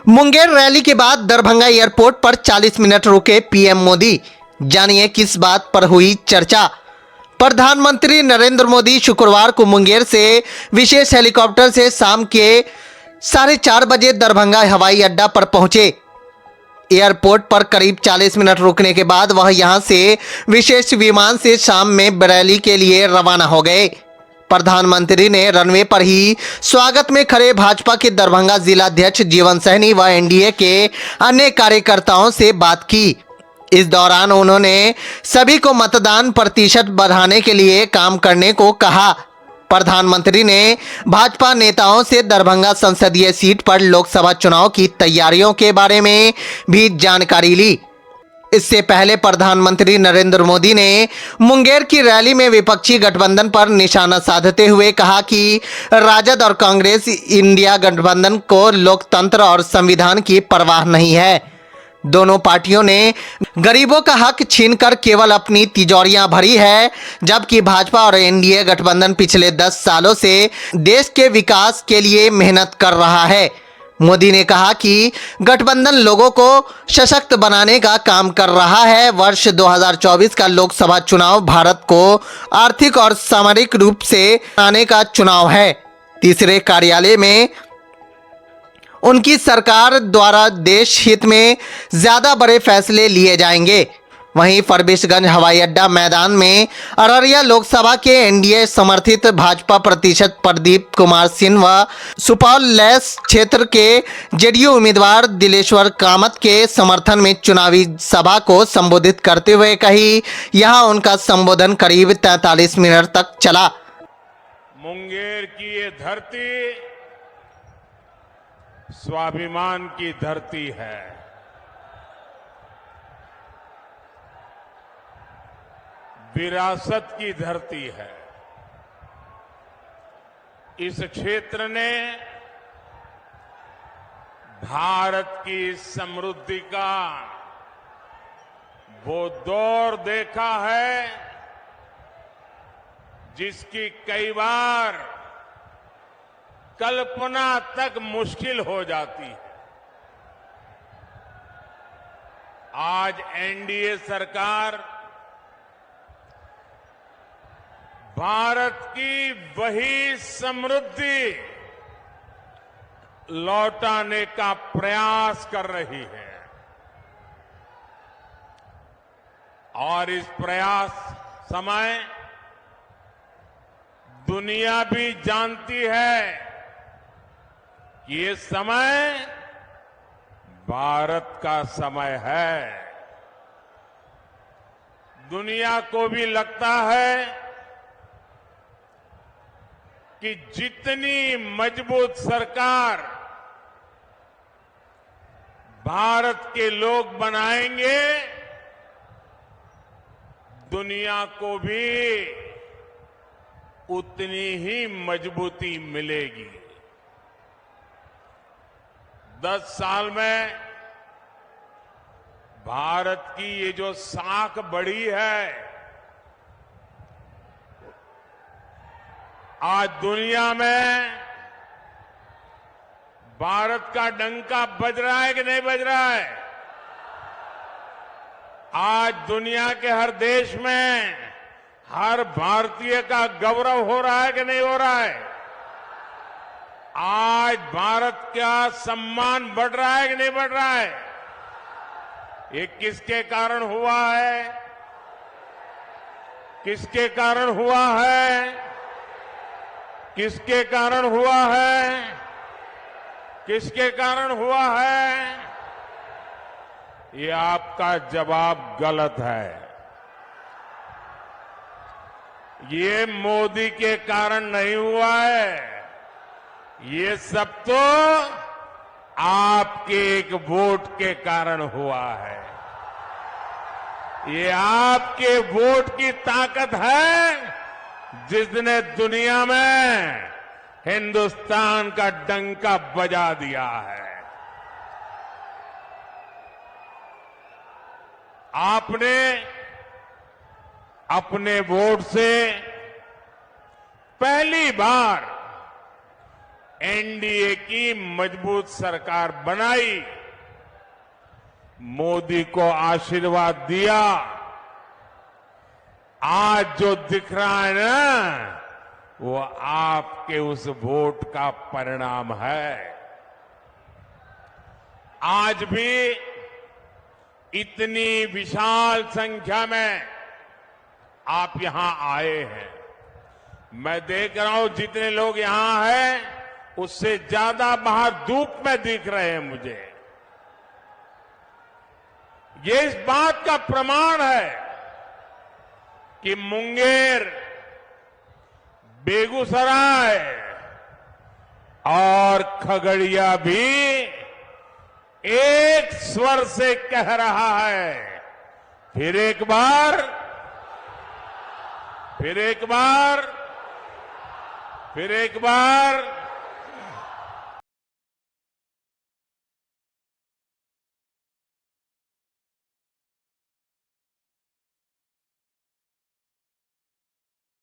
Munger rally के बाद Darbhanga airport पर 40 मिनट रुके पीएम मोदी। जानिए किस बात पर हुई चर्चा। प्रधानमंत्री नरेंद्र मोदी शुक्रवार को मुंगेर से विशेष हेलीकॉप्टर से शाम के 4:30 बजे दरभंगा हवाई अड्डा पर पहुंचे। एयरपोर्ट पर करीब 40 मिनट रुकने के बाद वह यहां से विशेष विमान से शाम में बरेली के लिए रवाना हो गए। प्रधानमंत्री ने रनवे पर ही स्वागत में खड़े भाजपा के दरभंगा जिलाध्यक्ष जीवन सहनी व एनडीए के अन्य कार्यकर्ताओं से बात की। इस दौरान उन्होंने सभी को मतदान प्रतिशत बढ़ाने के लिए काम करने को कहा। प्रधानमंत्री ने भाजपा नेताओं से दरभंगा संसदीय सीट पर लोकसभा चुनाव की तैयारियों के बारे में भी जानकारी ली। इससे पहले प्रधानमंत्री नरेंद्र मोदी ने मुंगेर की रैली में विपक्षी गठबंधन पर निशाना साधते हुए कहा कि राजद और कांग्रेस इंडिया गठबंधन को लोकतंत्र और संविधान की परवाह नहीं है। दोनों पार्टियों ने गरीबों का हक छीनकर केवल अपनी तिजोरियां भरी है, जबकि भाजपा और एनडीए गठबंधन पिछले 10 सालों से देश के विकास के लिए मेहनत कर रहा है। मोदी ने कहा कि गठबंधन लोगों को सशक्त बनाने का काम कर रहा है। वर्ष 2024 का लोकसभा चुनाव भारत को आर्थिक और सामरिक रूप से बनाने का चुनाव है। तीसरे कार्यालय में उनकी सरकार द्वारा देश हित में ज्यादा बड़े फैसले लिए जाएंगे। वहीं फरबिसगंज हवाई अड्डा मैदान में अररिया लोकसभा के एनडीए समर्थित भाजपा प्रतिशत प्रदीप कुमार सिंह व सुपौल लेस क्षेत्र के जेडीयू उम्मीदवार दिलेश्वर कामत के समर्थन में चुनावी सभा को संबोधित करते हुए कही। यहां उनका संबोधन करीब 43 मिनट तक चला। मुंगेर की ये धरती स्वाभिमान की धरती है। विरासत की धरती है। इस क्षेत्र ने भारत की समृद्धि का वो दौर देखा है जिसकी कई बार कल्पना तक मुश्किल हो जाती है। आज एनडीए सरकार भारत की वही समृद्धि लौटाने का प्रयास कर रही है और इस प्रयास समय दुनिया भी जानती है कि ये समय भारत का समय है। दुनिया को भी लगता है कि जितनी मजबूत सरकार भारत के लोग बनाएंगे, दुनिया को भी उतनी ही मजबूती मिलेगी। 10 साल में भारत की ये जो साख बढ़ी है, आज दुनिया में भारत का डंका बज रहा है कि नहीं बज रहा है? आज दुनिया के हर देश में हर भारतीय का गौरव हो रहा है कि नहीं हो रहा है? आज भारत का सम्मान बढ़ रहा है कि नहीं बढ़ रहा है? ये किसके कारण हुआ है? किसके कारण हुआ है? किसके कारण हुआ है? किसके कारण हुआ है? ये आपका जवाब गलत है। ये मोदी के कारण नहीं हुआ है। ये सब तो आपके एक वोट के कारण हुआ है। ये आपके वोट की ताकत है जिसने दुनिया में हिंदुस्तान का डंका बजा दिया है। आपने अपने वोट से पहली बार एनडीए की मजबूत सरकार बनाई, मोदी को आशीर्वाद दिया। आज जो दिख रहा है ना, वो आपके उस वोट का परिणाम है। आज भी इतनी विशाल संख्या में आप यहां आए हैं। मैं देख रहा हूं जितने लोग यहां हैं, उससे ज्यादा बाहर धूप में दिख रहे हैं मुझे। ये इस बात का प्रमाण है कि मुंगेर, बेगूसराय और खगड़िया भी एक स्वर से कह रहा है, फिर एक बार, फिर एक बार, फिर एक बार